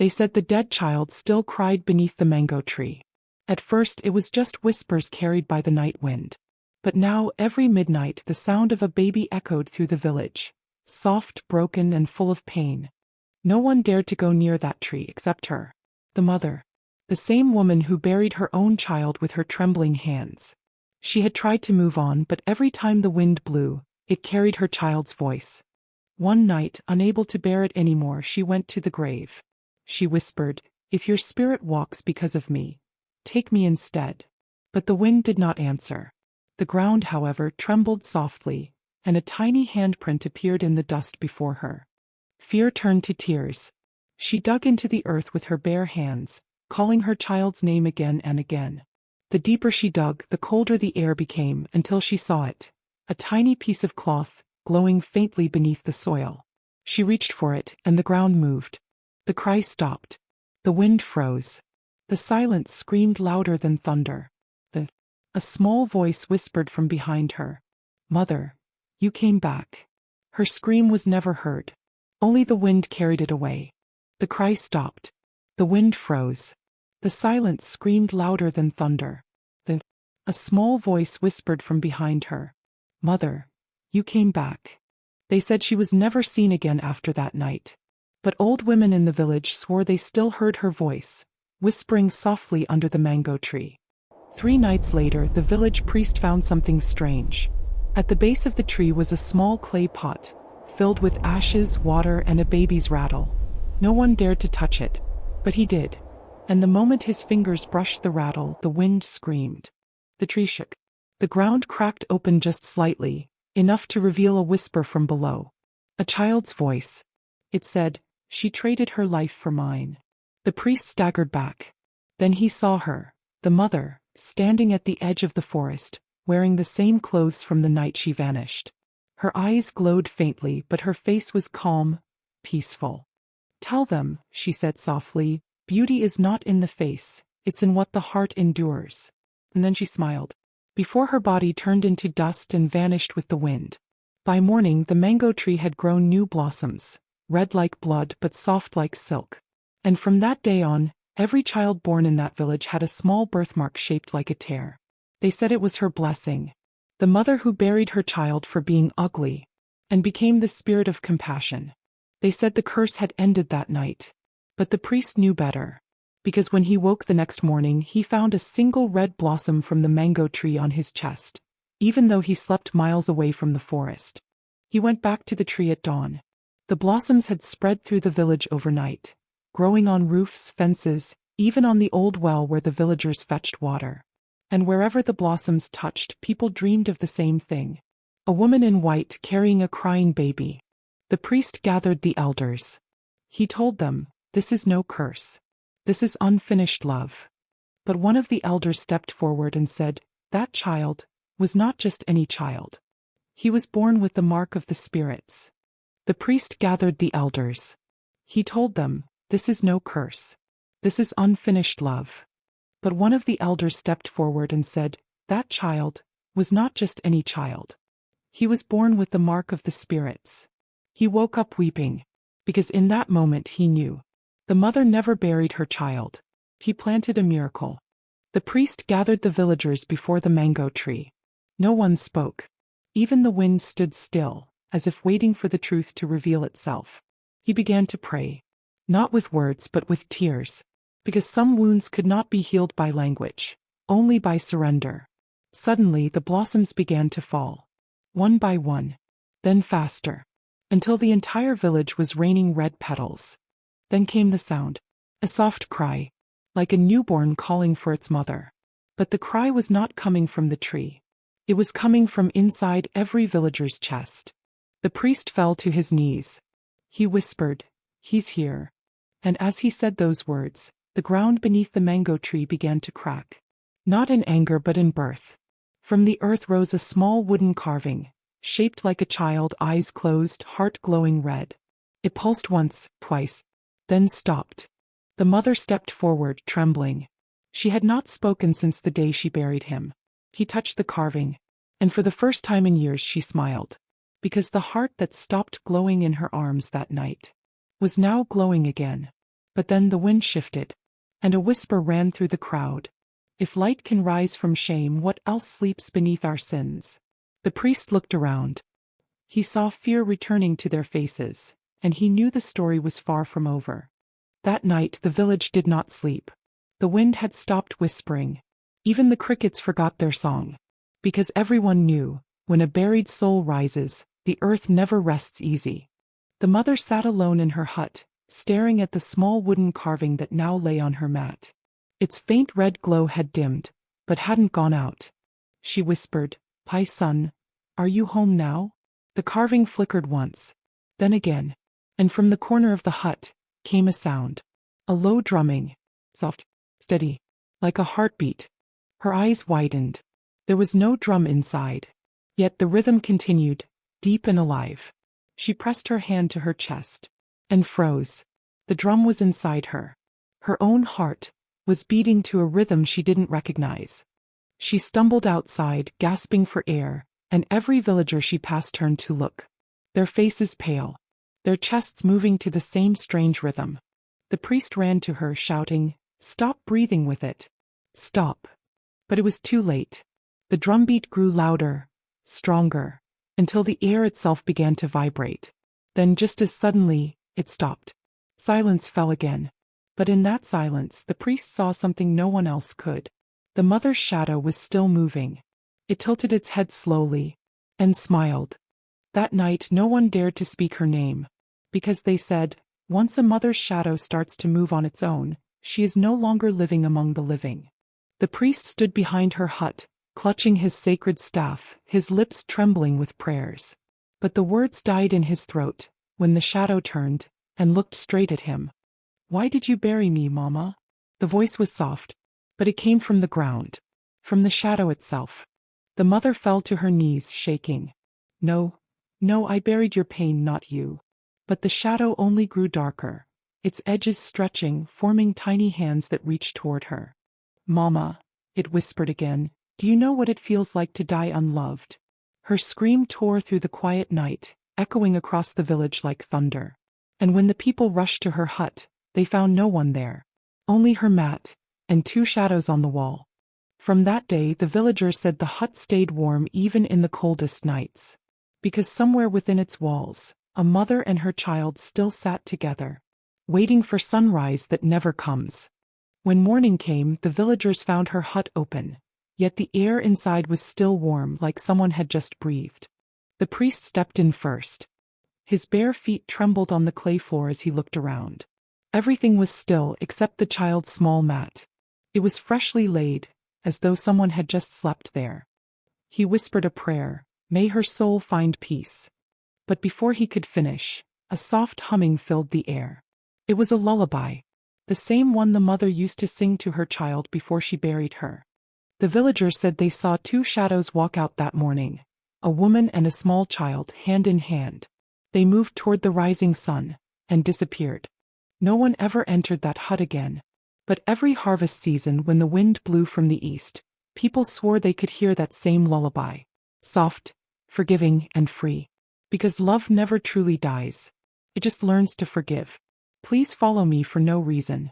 They said the dead child still cried beneath the mango tree. At first it was just whispers carried by the night wind. But now every midnight the sound of a baby echoed through the village, soft, broken, and full of pain. No one dared to go near that tree except her, the mother, the same woman who buried her own child with her trembling hands. She had tried to move on, but every time the wind blew, it carried her child's voice. One night, unable to bear it anymore, she went to the grave. She whispered, "If your spirit walks because of me, take me instead." But the wind did not answer. The ground, however, trembled softly, and a tiny handprint appeared in the dust before her. Fear turned to tears. She dug into the earth with her bare hands, calling her child's name again and again. The deeper she dug, the colder the air became, until she saw it, a tiny piece of cloth, glowing faintly beneath the soil. She reached for it, and the ground moved. The cry stopped. The wind froze. The silence screamed louder than thunder. A small voice whispered from behind her, "Mother, you came back." Her scream was never heard. Only the wind carried it away. The cry stopped. The wind froze. The silence screamed louder than thunder. A small voice whispered from behind her, "Mother, you came back." They said she was never seen again after that night. But old women in the village swore they still heard her voice, whispering softly under the mango tree. 3 nights later, the village priest found something strange. At the base of the tree was a small clay pot, filled with ashes, water, and a baby's rattle. No one dared to touch it, but he did. And the moment his fingers brushed the rattle, the wind screamed. The tree shook. The ground cracked open just slightly, enough to reveal a whisper from below. A child's voice. It said, "She traded her life for mine." The priest staggered back. Then he saw her, the mother, standing at the edge of the forest, wearing the same clothes from the night she vanished. Her eyes glowed faintly, but her face was calm, peaceful. "Tell them," she said softly, "beauty is not in the face, it's in what the heart endures." And then she smiled. Before her body turned into dust and vanished with the wind. By morning the mango tree had grown new blossoms, red like blood but soft like silk. And from that day on, every child born in that village had a small birthmark shaped like a tear. They said it was her blessing. The mother who buried her child for being ugly, and became the spirit of compassion. They said the curse had ended that night. But the priest knew better. Because when he woke the next morning, he found a single red blossom from the mango tree on his chest, even though he slept miles away from the forest. He went back to the tree at dawn. The blossoms had spread through the village overnight, growing on roofs, fences, even on the old well where the villagers fetched water. And wherever the blossoms touched, people dreamed of the same thing. A woman in white carrying a crying baby. The priest gathered the elders. He told them, "This is no curse. This is unfinished love." But one of the elders stepped forward and said, "That child was not just any child. He was born with the mark of the spirits." The priest gathered the elders. He told them, "This is no curse. This is unfinished love." But one of the elders stepped forward and said, "That child was not just any child. He was born with the mark of the spirits." He woke up weeping, because in that moment he knew. The mother never buried her child. He planted a miracle. The priest gathered the villagers before the mango tree. No one spoke. Even the wind stood still, as if waiting for the truth to reveal itself. He began to pray. Not with words but with tears. Because some wounds could not be healed by language, only by surrender. Suddenly the blossoms began to fall. One by one. Then faster. Until the entire village was raining red petals. Then came the sound. A soft cry. Like a newborn calling for its mother. But the cry was not coming from the tree. It was coming from inside every villager's chest. The priest fell to his knees. He whispered, "He's here." And as he said those words, the ground beneath the mango tree began to crack. Not in anger but in birth. From the earth rose a small wooden carving, shaped like a child, eyes closed, heart glowing red. It pulsed once, twice, then stopped. The mother stepped forward, trembling. She had not spoken since the day she buried him. He touched the carving, and for the first time in years she smiled. Because the heart that stopped glowing in her arms that night was now glowing again. But then the wind shifted, and a whisper ran through the crowd. If light can rise from shame, what else sleeps beneath our sins? The priest looked around. He saw fear returning to their faces, and he knew the story was far from over. That night the village did not sleep. The wind had stopped whispering. Even the crickets forgot their song. Because everyone knew, when a buried soul rises, the earth never rests easy. The mother sat alone in her hut, staring at the small wooden carving that now lay on her mat. Its faint red glow had dimmed, but hadn't gone out. She whispered, "Pai son, are you home now?" The carving flickered once, then again, and from the corner of the hut came a sound. A low drumming, soft, steady, like a heartbeat. Her eyes widened. There was no drum inside, yet the rhythm continued, deep and alive. She pressed her hand to her chest and froze. The drum was inside her. Her own heart was beating to a rhythm she didn't recognize. She stumbled outside, gasping for air, and every villager she passed turned to look. Their faces pale, their chests moving to the same strange rhythm. The priest ran to her, shouting, "Stop breathing with it. Stop." But it was too late. The drumbeat grew louder, stronger, until the air itself began to vibrate. Then just as suddenly, it stopped. Silence fell again. But in that silence, the priest saw something no one else could. The mother's shadow was still moving. It tilted its head slowly and smiled. That night no one dared to speak her name, because they said, once a mother's shadow starts to move on its own, she is no longer living among the living. The priest stood behind her hut, clutching his sacred staff, his lips trembling with prayers. But the words died in his throat when the shadow turned and looked straight at him. "Why did you bury me, Mama?" The voice was soft, but it came from the ground, from the shadow itself. The mother fell to her knees, shaking. No, I buried your pain, not you." But the shadow only grew darker, its edges stretching, forming tiny hands that reached toward her. "Mama," it whispered again, "do you know what it feels like to die unloved?" Her scream tore through the quiet night, echoing across the village like thunder. And when the people rushed to her hut, they found no one there. Only her mat, and two shadows on the wall. From that day the villagers said the hut stayed warm even in the coldest nights. Because somewhere within its walls, a mother and her child still sat together, waiting for sunrise that never comes. When morning came, the villagers found her hut open, yet the air inside was still warm, like someone had just breathed. The priest stepped in first. His bare feet trembled on the clay floor as he looked around. Everything was still except the child's small mat. It was freshly laid, as though someone had just slept there. He whispered a prayer, "May her soul find peace." But before he could finish, a soft humming filled the air. It was a lullaby, the same one the mother used to sing to her child before she buried her. The villagers said they saw two shadows walk out that morning, a woman and a small child, hand in hand. They moved toward the rising sun, and disappeared. No one ever entered that hut again. But every harvest season, when the wind blew from the east, people swore they could hear that same lullaby, soft, forgiving, and free. Because love never truly dies. It just learns to forgive. Please follow me for no reason.